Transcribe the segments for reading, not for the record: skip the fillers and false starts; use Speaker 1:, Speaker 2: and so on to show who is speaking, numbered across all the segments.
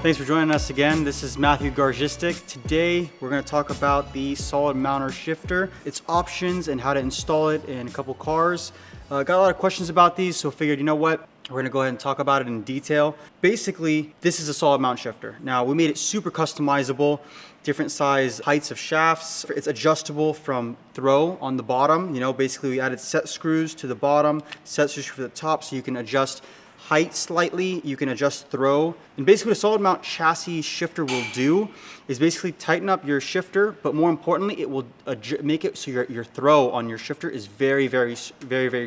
Speaker 1: Thanks for joining us again. This is BMW Garagistic. Today we're going to talk about the Solid Mount Shifter, its options and how to install it in a couple cars. Got a lot of questions about these, so figured, you know what? We're going to go ahead and talk about it in detail. Basically, this is a solid mount shifter. Now, we made it super customizable, different size heights of shafts. It's adjustable from throw on the bottom. You know, basically we added set screws to the bottom, set screws for the top, so you can adjust height slightly, you can adjust throw. And basically what a solid mount chassis shifter will do is basically tighten up your shifter, but more importantly, it will make it so your throw on your shifter is very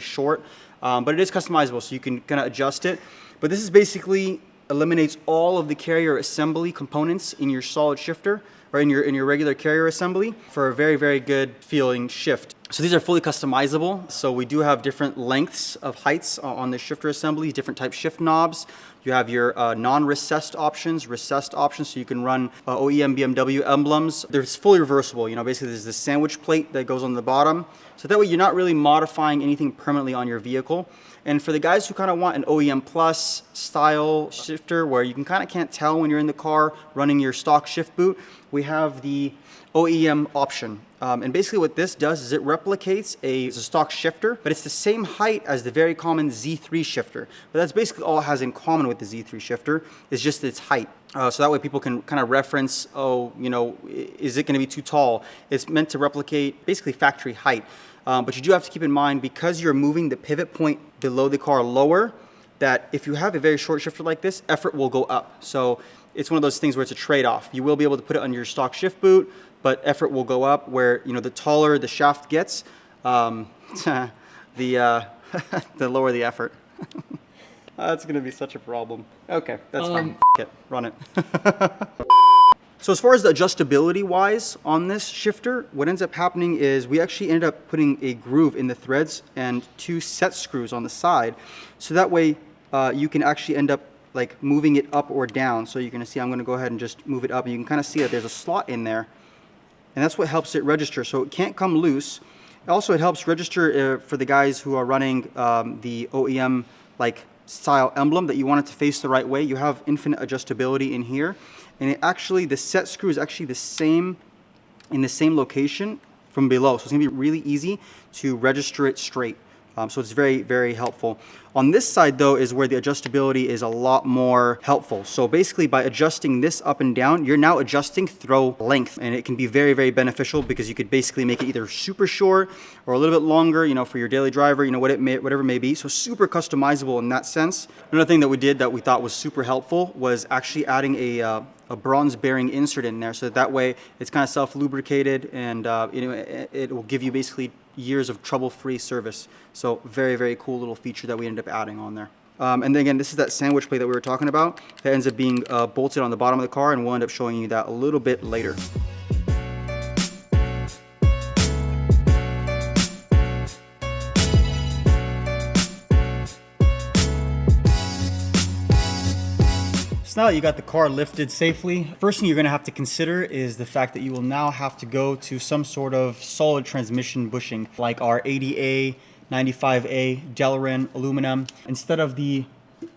Speaker 1: short. But it is customizable, so you can kind of adjust it. But this is basically eliminates all of the carrier assembly components in your solid shifter, or in your regular carrier assembly, for a very good feeling shift. So these are fully customizable. So we do have different lengths of heights on the shifter assembly, different type shift knobs. You have your non-recessed options, recessed options, so you can run OEM BMW emblems. They're fully reversible. You know, basically there's this sandwich plate that goes on the bottom. So that way you're not really modifying anything permanently on your vehicle. And for the guys who kind of want an OEM Plus style shifter where you can't tell when you're in the car running your stock shift boot, we have the OEM option. And basically what this does is it replicates a stock shifter, but it's the same height as the very common Z3 shifter. But that's basically all it has in common with the Z3 shifter, is just its height. So that way people can kind of reference, oh, you know, is it going to be too tall? It's meant to replicate basically factory height. But you do have to keep in mind, because you're moving the pivot point below the car lower, that if you have a very short shifter like this, effort will go up. So it's one of those things where it's a trade-off. You will be able to put it on your stock shift boot, but effort will go up, where, you know, the taller the shaft gets, the lower the effort. That's going to be such a problem. Okay, that's fine. It, run it. So as far as the adjustability wise on this shifter, what ends up happening is we actually ended up putting a groove in the threads and 2 set screws on the side. So that way you can actually end up like moving it up or down. So you're going to see, I'm going to go ahead and just move it up, and you can kind of see that there's a slot in there. And that's what helps it register. So it can't come loose. Also, it helps register for the guys who are running the OEM like style emblem, that you want it to face the right way. You have infinite adjustability in here. And it actually, the set screw is actually the same, in the same location from below. So it's gonna be really easy to register it straight. So it's very helpful. On this side though is where the adjustability is a lot more helpful. So basically by adjusting this up and down, you're now adjusting throw length, and it can be very beneficial, because you could basically make it either super short or a little bit longer, you know, for your daily driver, you know, whatever it may be. So super customizable in that sense. Another thing that we did that we thought was super helpful was actually adding a bronze bearing insert in there, so that way it's kind of self-lubricated, and you know, it will give you basically years of trouble-free service. So very cool little feature that we ended up adding on there. And then again, this is that sandwich plate that we were talking about that ends up being bolted on the bottom of the car, and we'll end up showing you that a little bit later. So now that you got the car lifted safely, first thing you're going to have to consider is the fact that you will now have to go to some sort of solid transmission bushing, like our 80A, 95A, Delrin aluminum, instead of the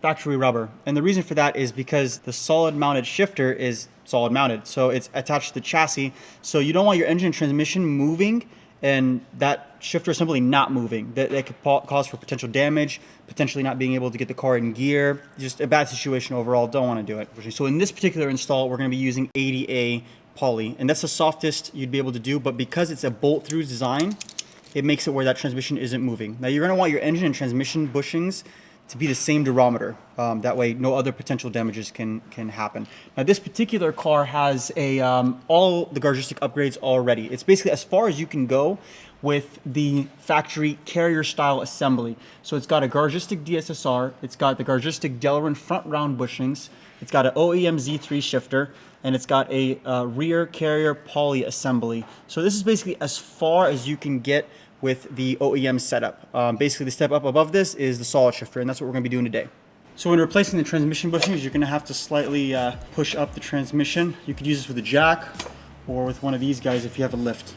Speaker 1: factory rubber. And the reason for that is because the solid mounted shifter is solid mounted, so it's attached to the chassis. So you don't want your engine and transmission moving and that shifter assembly not moving. That could cause for potential damage, potentially not being able to get the car in gear. Just a bad situation overall. Don't want to do it. So in this particular install, we're going to be using 80A poly, and that's the softest you'd be able to do. But because it's a bolt-through design, it makes it where that transmission isn't moving. Now you're going to want your engine and transmission bushings to be the same durometer. That way no other potential damages can happen. Now this particular car has all the Garagistic upgrades already. It's basically as far as you can go with the factory carrier style assembly. So it's got a Garagistic DSSR, it's got the Garagistic Delrin front round bushings, it's got an OEM Z3 shifter, and it's got a rear carrier poly assembly. So this is basically as far as you can get with the OEM setup. Basically the step up above this is the solid shifter, and that's what we're going to be doing today. So when replacing the transmission bushings, you're going to have to slightly push up the transmission. You could use this with a jack or with one of these guys if you have a lift.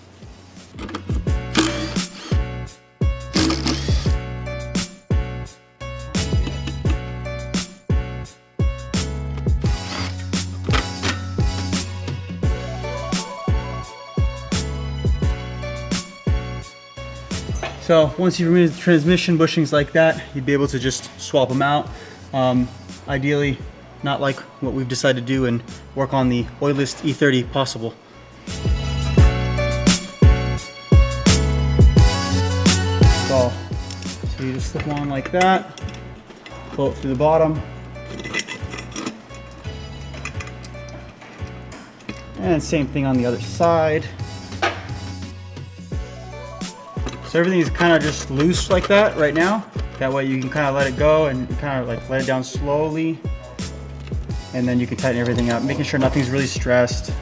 Speaker 1: So once you remove the transmission bushings like that, you'd be able to just swap them out. Ideally, not like what we've decided to do and work on the oilless E30 possible. So you just slip them on like that, pull it through the bottom. And same thing on the other side. So everything is kind of just loose like that right now. That way you can kind of let it go and kind of like let it down slowly. And then you can tighten everything up, making sure nothing's really stressed.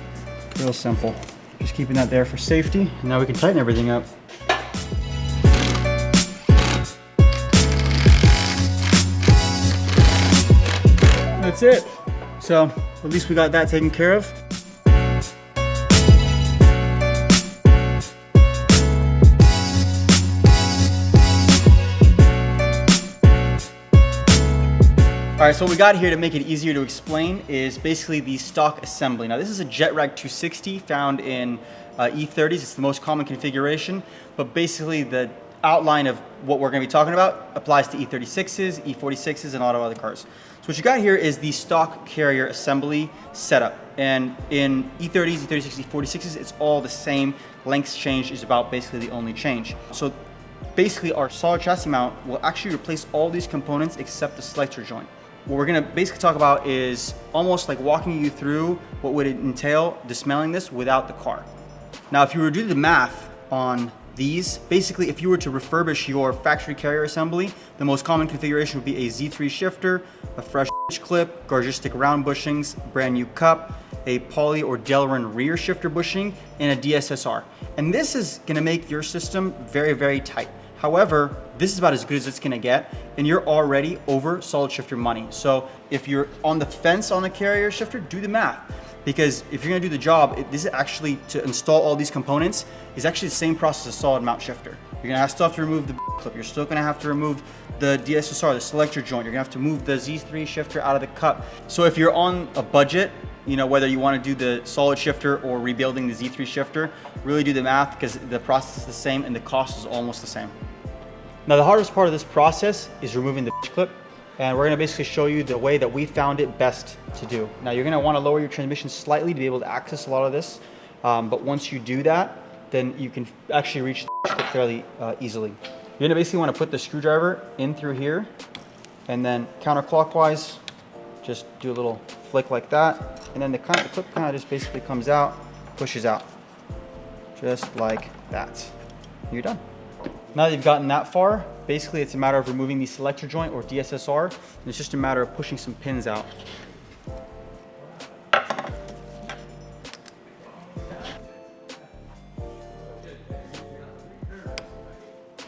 Speaker 1: Real simple. Just keeping that there for safety. And now we can tighten everything up. That's it. So at least we got that taken care of. All right, so what we got here to make it easier to explain is basically the stock assembly. Now this is a JetRag 260 found in E30s. It's the most common configuration, but basically the outline of what we're gonna be talking about applies to E36s, E46s, and a lot of other cars. So what you got here is the stock carrier assembly setup. And in E30s, E36s, E46s, it's all the same. Length change is about basically the only change. So basically our solid chassis mount will actually replace all these components except the selector joint. What we're gonna basically talk about is almost like walking you through what would it entail dismantling this without the car. Now, if you were to do the math on these, basically if you were to refurbish your factory carrier assembly, the most common configuration would be a Z3 shifter, a fresh clip, Garagistic round bushings, brand new cup, a poly or Delrin rear shifter bushing, and a DSSR. And this is gonna make your system very, very tight. However, this is about as good as it's gonna get, and you're already over solid shifter money. So if you're on the fence on a carrier shifter, do the math. Because if you're gonna do the job, this is actually, to install all these components, is actually the same process as solid mount shifter. You're gonna have to remove the clip. You're still gonna have to remove the DSSR, the selector joint. You're gonna have to move the Z3 shifter out of the cup. So if you're on a budget, whether you wanna do the solid shifter or rebuilding the Z3 shifter, really do the math because the process is the same and the cost is almost the same. Now the hardest part of this process is removing the clip, and we're gonna basically show you the way that we found it best to do. Now you're gonna wanna lower your transmission slightly to be able to access a lot of this, but once you do that, then you can actually reach the clip fairly easily. You're gonna basically wanna put the screwdriver in through here, and then counterclockwise, just do a little flick like that, and then the clip kind of just basically comes out, pushes out, just like that. You're done. Now that you've gotten that far, basically it's a matter of removing the selector joint or DSSR, and it's just a matter of pushing some pins out.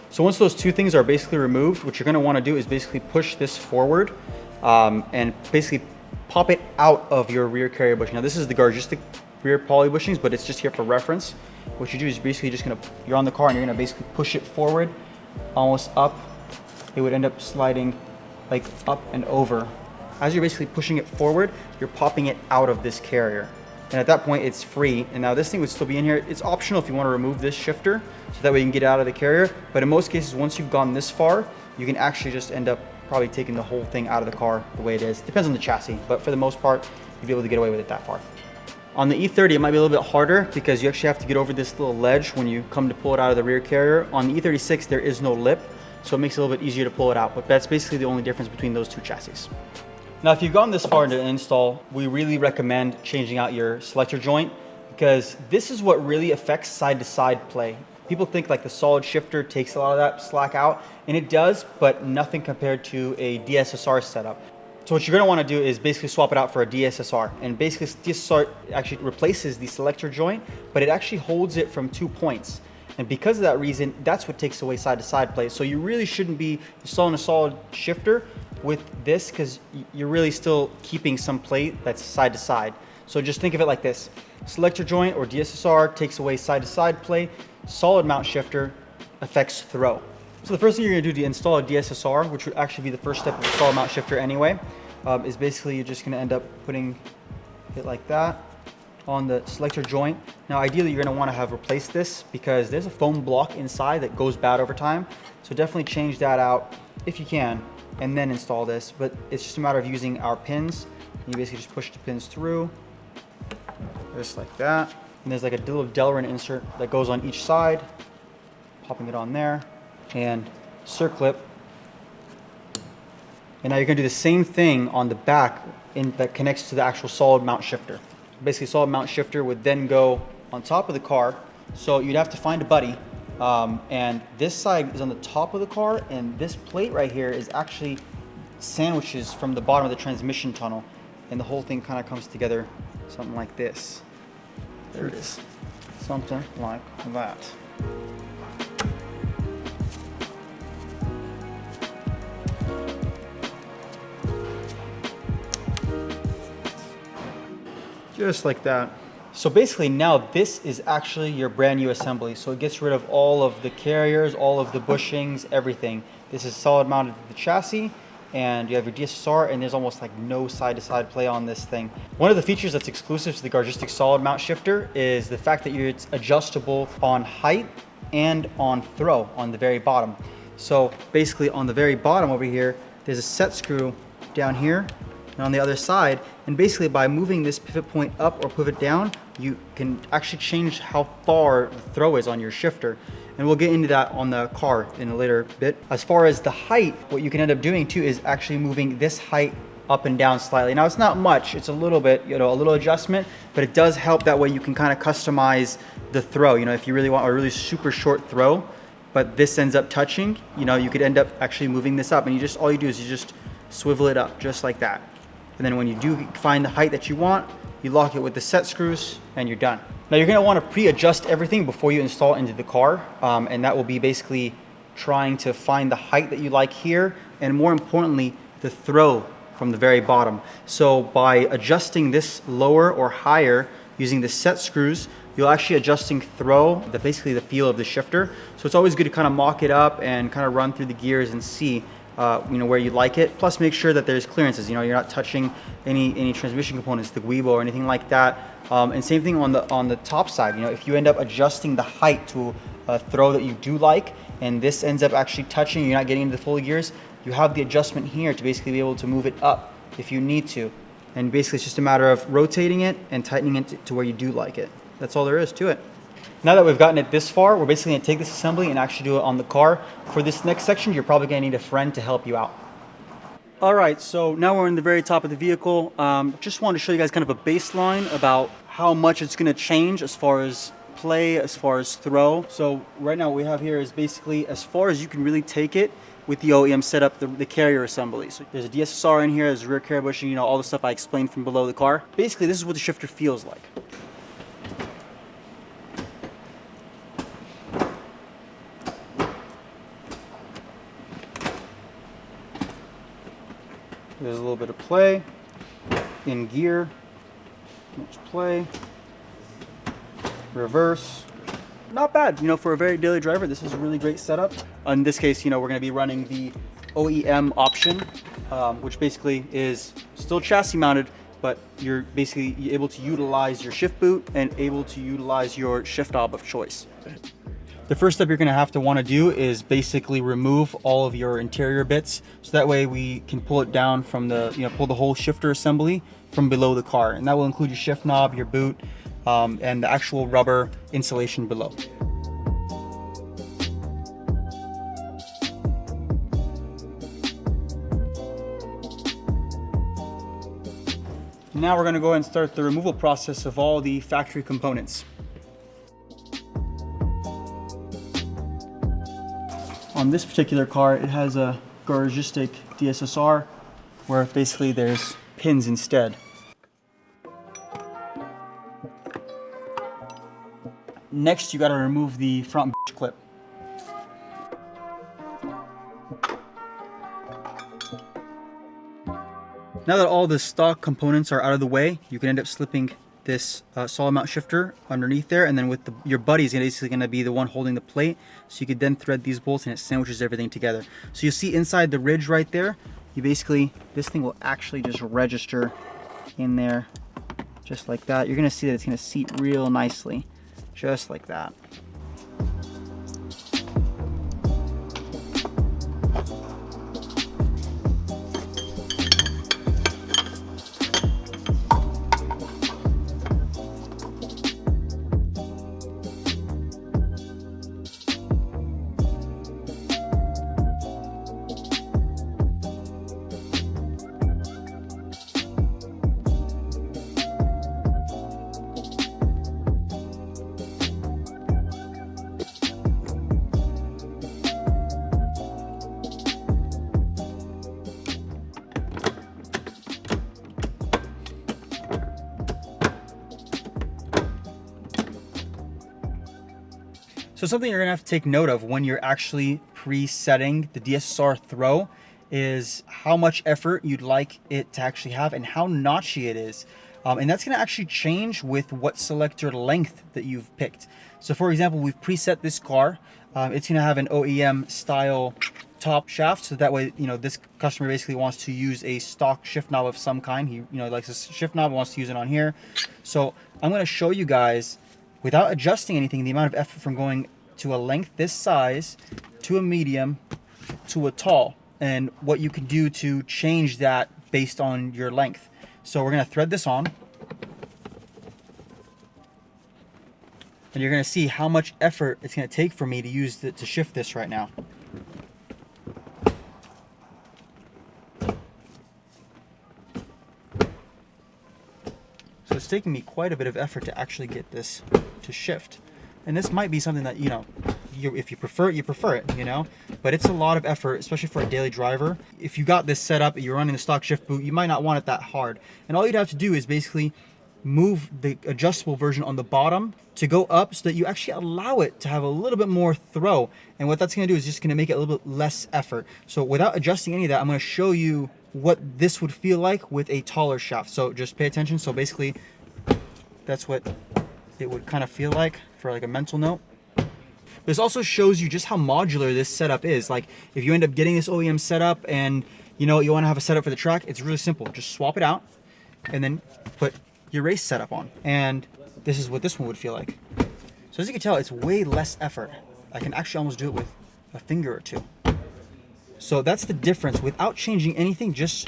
Speaker 1: So once those two things are basically removed, what you're gonna wanna do is basically push this forward and basically pop it out of your rear carrier bushing. Now this is the Garagistic rear poly bushings, but it's just here for reference. What you do is basically you're on the car and you're gonna basically push it forward, almost up. It would end up sliding like up and over. As you're basically pushing it forward, you're popping it out of this carrier. And at that point it's free. And now this thing would still be in here. It's optional if you wanna remove this shifter, so that way you can get it out of the carrier. But in most cases, once you've gone this far, you can actually just end up probably taking the whole thing out of the car the way it is. Depends on the chassis, but for the most part, you'll be able to get away with it that far. On the E30, it might be a little bit harder because you actually have to get over this little ledge when you come to pull it out of the rear carrier. On the E36, there is no lip, so it makes it a little bit easier to pull it out, but that's basically the only difference between those two chassis. Now, if you've gone this far into an install, we really recommend changing out your selector joint because this is what really affects side-to-side play. People think like the solid shifter takes a lot of that slack out, and it does, but nothing compared to a DSSR setup. So what you're gonna wanna do is basically swap it out for a DSSR. And basically DSSR actually replaces the selector joint, but it actually holds it from 2 points. And because of that reason, that's what takes away side-to-side play. So you really shouldn't be installing a solid shifter with this because you're really still keeping some play that's side-to-side. So just think of it like this. Selector joint or DSSR takes away side-to-side play. Solid mount shifter affects throw. So the first thing you're gonna do to install a DSSR, which would actually be the first step of a solid mount shifter anyway, is basically you're just gonna end up putting it like that on the selector joint. Now ideally you're going to want to have replaced this because there's a foam block inside that goes bad over time. So definitely change that out if you can and then install this. But it's just a matter of using our pins. You basically just push the pins through just like that. And there's like a little Delrin insert that goes on each side. Popping it on there and circlip. And now you're going to do the same thing on the back that connects to the actual solid mount shifter. Basically, solid mount shifter would then go on top of the car. So you'd have to find a buddy. And this side is on the top of the car, and this plate right here is actually sandwiches from the bottom of the transmission tunnel. And the whole thing kind of comes together something like this. There it is. Something like that. Just like that. So basically now this is actually your brand new assembly. So it gets rid of all of the carriers, all of the bushings, everything. This is solid mounted to the chassis, and you have your DSSR, and there's almost like no side-to-side play on this thing. One of the features that's exclusive to the Garagistic Solid Mount Shifter is the fact that it's adjustable on height and on throw on the very bottom. So basically on the very bottom over here, there's a set screw down here and on the other side, and basically by moving this pivot point up or pivot down, you can actually change how far the throw is on your shifter. And we'll get into that on the car in a later bit. As far as the height, what you can end up doing too is actually moving this height up and down slightly. Now it's not much, it's a little bit, a little adjustment, but it does help. That way you can kind of customize the throw. If you really want a really super short throw, but this ends up touching, you could end up actually moving this up, and all you do is you just swivel it up just like that. And then when you do find the height that you want, you lock it with the set screws and you're done. Now you're gonna wanna pre-adjust everything before you install it into the car. And that will be basically trying to find the height that you like here, and more importantly, the throw from the very bottom. So by adjusting this lower or higher using the set screws, you'll actually adjusting throw, basically the feel of the shifter. So it's always good to kind of mock it up and kind of run through the gears and see where you like it. Plus make sure that there's clearances, you're not touching any transmission components, the guibo or anything like that. And same thing on the top side. If you end up adjusting the height to a throw that you do like, and this ends up actually touching, you're not getting into the full gears, you have the adjustment here to basically be able to move it up if you need to. And basically it's just a matter of rotating it and tightening it to where you do like it. That's all there is to it. Now that we've gotten it this far, we're basically going to take this assembly and actually do it on the car. For this next section, you're probably going to need a friend to help you out. All right, so now we're in the very top of the vehicle. Just wanted to show you guys kind of a baseline about how much it's going to change as far as play, as far as throw. So right now what we have here is basically as far as you can really take it with the OEM setup, the carrier assembly. So there's a DSSR in here, there's rear carrier bushing, all the stuff I explained from below the car. Basically, this is what the shifter feels like. There's a little bit of play in gear, much play, reverse. Not bad, for a very daily driver. This is a really great setup. In this case, we're going to be running the OEM option, which basically is still chassis mounted, but you're basically able to utilize your shift boot and able to utilize your shift knob of choice. The first step you're going to have to want to do is basically remove all of your interior bits, so that way we can pull it down from the, pull the whole shifter assembly from below the car, and that will include your shift knob, your boot, and the actual rubber insulation below. Now we're going to go ahead and start the removal process of all the factory components. On this particular car, it has a Garagistic DSSR, where basically there's pins instead. Next, you got to remove the front clip. Now that all the stock components are out of the way, you can end up slipping this solid mount shifter underneath there, and then with your buddy is basically going to be the one holding the plate, so you could then thread these bolts and it sandwiches everything together. So you see inside the ridge right there, this thing will actually just register in there just like that. You're gonna see that it's gonna seat real nicely, just like that. So something you're gonna have to take note of when you're actually presetting the DSSR throw is how much effort you'd like it to actually have and how notchy it is. And that's gonna actually change with what selector length that you've picked. So for example, we've preset this car. It's gonna have an OEM style top shaft, so that way, this customer basically wants to use a stock shift knob of some kind. He, likes a shift knob, wants to use it on here. So I'm gonna show you guys, without adjusting anything, the amount of effort from going to a length this size, to a medium, to a tall, and what you can do to change that based on your length. So we're gonna thread this on, and you're gonna see how much effort it's gonna take for me to use to shift this right now. So it's taking me quite a bit of effort to actually get this to shift. And this might be something that, if you prefer it, you prefer it, but it's a lot of effort, especially for a daily driver. If you got this set up, you're running the stock shift boot, you might not want it that hard. And all you'd have to do is basically move the adjustable version on the bottom to go up so that you actually allow it to have a little bit more throw. And what that's gonna do is just gonna make it a little bit less effort. So without adjusting any of that, I'm gonna show you what this would feel like with a taller shaft. So just pay attention. So basically, that's what it would kind of feel like for like a mental note. This also shows you just how modular this setup is. Like if you end up getting this OEM setup and you want to have a setup for the track, it's really simple. Just swap it out and then put your race setup on. And this is what this one would feel like. So as you can tell, it's way less effort. I can actually almost do it with a finger or two. So that's the difference. Without changing anything, just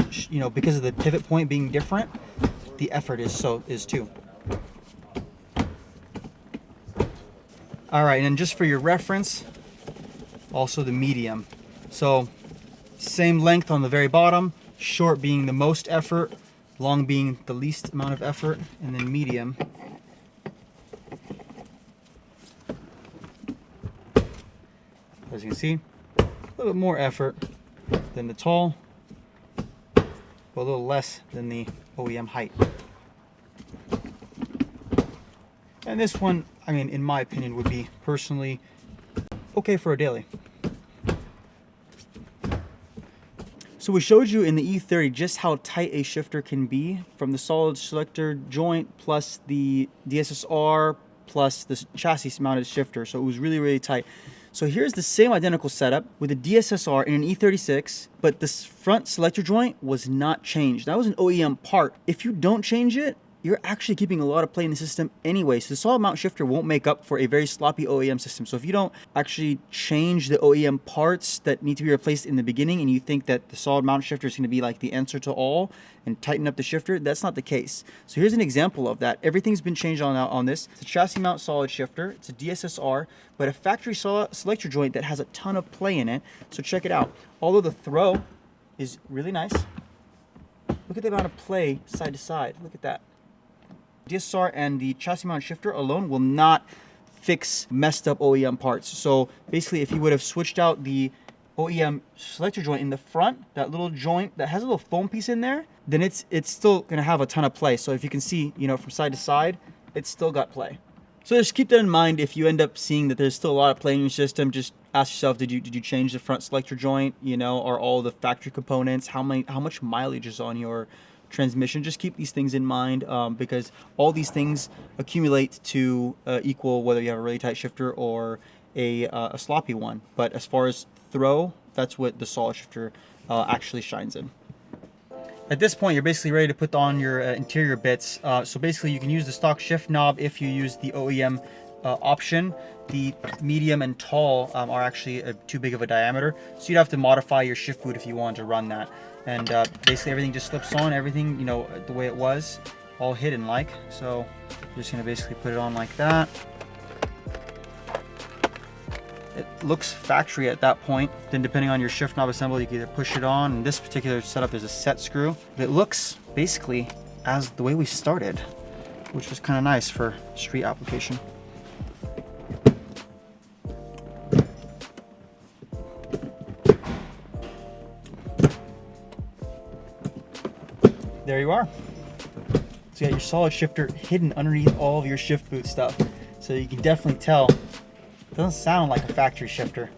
Speaker 1: because of the pivot point being different, the effort is too. All right, and just for your reference, also the medium. So same length on the very bottom, short being the most effort, long being the least amount of effort, and then medium. As you can see, a little bit more effort than the tall, but a little less than the OEM height. And this one, in my opinion, would be personally okay for a daily. So we showed you in the E30 just how tight a shifter can be, from the solid selector joint plus the DSSR plus the chassis mounted shifter. So it was really, really tight. So here's the same identical setup with a DSSR in an E36, but this front selector joint was not changed. That was an OEM part. If you don't change it, you're actually keeping a lot of play in the system anyway. So the solid mount shifter won't make up for a very sloppy OEM system. So if you don't actually change the OEM parts that need to be replaced in the beginning and you think that the solid mount shifter is going to be like the answer to all and tighten up the shifter, that's not the case. So here's an example of that. Everything's been changed on this. It's a chassis mount solid shifter. It's a DSSR, but a factory selector joint that has a ton of play in it. So check it out. Although the throw is really nice, look at the amount of play side to side. Look at that. DSSR and the chassis mount shifter alone will not fix messed up OEM parts. So basically, if you would have switched out the OEM selector joint in the front, that little joint that has a little foam piece in there, then it's still gonna have a ton of play. So if you can see, from side to side, it's still got play. So just keep that in mind. If you end up seeing that there's still a lot of play in your system, just ask yourself, did you change the front selector joint? Are all the factory components? How much mileage is on your transmission? Just keep these things in mind, because all these things accumulate to equal whether you have a really tight shifter or a sloppy one. But as far as throw, that's what the solid shifter actually shines in. At this point, you're basically ready to put on your interior bits. So basically, you can use the stock shift knob if you use the OEM option. The medium and tall are actually too big of a diameter, so you'd have to modify your shift boot if you wanted to run that. And basically, everything just slips on. Everything, you know, the way it was, all hidden like. So you're just gonna basically put it on like that. It looks factory at that point. Then depending on your shift knob assembly, you can either push it on. In this particular setup, there's a set screw. It looks basically as the way we started, which was kind of nice for street application. There you are. So you got your solid shifter hidden underneath all of your shift boot stuff. So you can definitely tell. It doesn't sound like a factory shifter.